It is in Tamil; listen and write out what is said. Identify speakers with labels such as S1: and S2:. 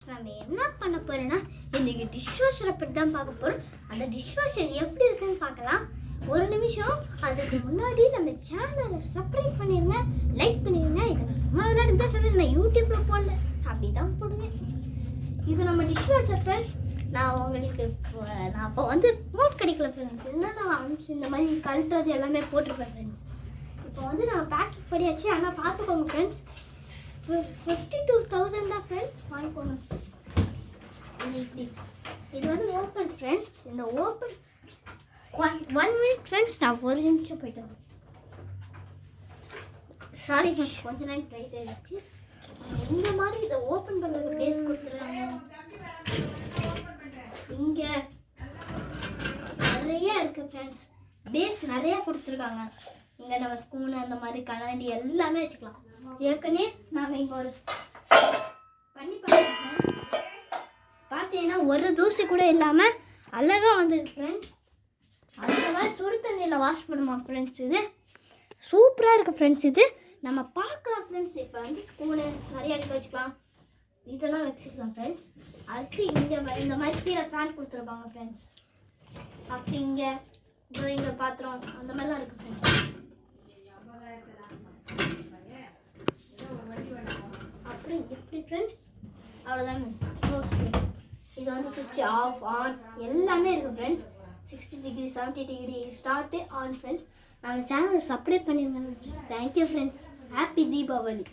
S1: நம்ம என்ன பண்ண போறோம்னா இன்னைக்கு டிஷ்வாஷரை பற்றி தான் பார்க்க போறோம். அந்த டிஷ்வாஷர் எப்படி இருக்குன்னு பார்க்கலாம். ஒரு நிமிஷம் அதுக்கு முன்னாடி நம்ம சேனலை சப்ஸ்கிரைப் பண்ணிருங்க, லைக் பண்ணிருங்க. இதை சும்மா விளையாட்டு தான் சொல்லி நான் யூடியூப்ல போடல, அப்படிதான் போடுவேன். இது நம்ம டிஷ்வாஷர் ஃப்ரெண்ட்ஸ். நான் உங்களுக்கு நான் அப்போ வந்து மோட் கிடைக்கல ஃப்ரெண்ட்ஸ், என்னன்னா இந்த மாதிரி கழட்டுறது எல்லாமே போட்டிருப்பேன் ஃப்ரெண்ட்ஸ். இப்போ வந்து நான் பேக்கிங் பண்ணியாச்சு. ஆனால் பார்த்துக்கோங்க ஃப்ரெண்ட்ஸ், 52,000 தான் ஃப்ரெண்ட்ஸ், வாங்கிக்கோங்க. இது வந்து ஓப்பன் ஃப்ரெண்ட்ஸ். இந்த ஓப்பன் 1 மினிட் ஃப்ரெண்ட்ஸ், நான் ஒரு நிமிஷம் போயிட்டு வரேன். சாரி ஃப்ரெண்ட்ஸ், கொஞ்ச நேரம் ட்ரைட் ஆகிடுச்சு. இந்த மாதிரி இதை ஓப்பன் பண்ணுறது பிளேஸ் கொடுத்துருக்காங்க. இங்கே நிறைய இருக்குது ஃப்ரெண்ட்ஸ், பேஸ் நிறையா கொடுத்துருக்காங்க. இங்கே நம்ம ஸ்பூனு அந்த மாதிரி கண்ணாடி எல்லாமே வச்சுக்கலாம். ஏற்கனவே நாங்கள் இங்கே ஒரு பண்ணி பார்த்தீங்கன்னா ஒரு தூசி கூட இல்லாமல் அழகாக வந்துருக்கு ஃப்ரெண்ட்ஸ். அந்த மாதிரி சுடு தண்ணியில் வாஷ் பண்ணுமா ஃப்ரெண்ட்ஸ். இது சூப்பராக இருக்குது ஃப்ரெண்ட்ஸ். இது நம்ம பார்க்கலாம் ஃப்ரெண்ட்ஸ். இப்போ வந்து ஸ்பூனு நிறைய எடுத்து வச்சுக்கலாம், இதெல்லாம் வச்சுக்கலாம் ஃப்ரெண்ட்ஸ். அடுத்து இந்த மாதிரி கீழே ஃபேன் கொடுத்துருப்பாங்க ஃப்ரெண்ட்ஸ். அப்படி இங்கே பாத்திரம் அந்த மாதிரிலாம் இருக்குது ஃப்ரெண்ட்ஸ். அப்புறம் எப்படி ஃப்ரெண்ட்ஸ், அவ்வளோதான் க்ளோஸ் பண்ணி இது வந்து சுவிட்ச் ஆஃப் ஆன் எல்லாமே இருக்குது friends. 60 degree 70 degree start on friends. நம்ம சேனலை சப்ஸ்கிரைப் பண்ணியிருந்தாங்க friends. Thank you friends. Happy Deepavali.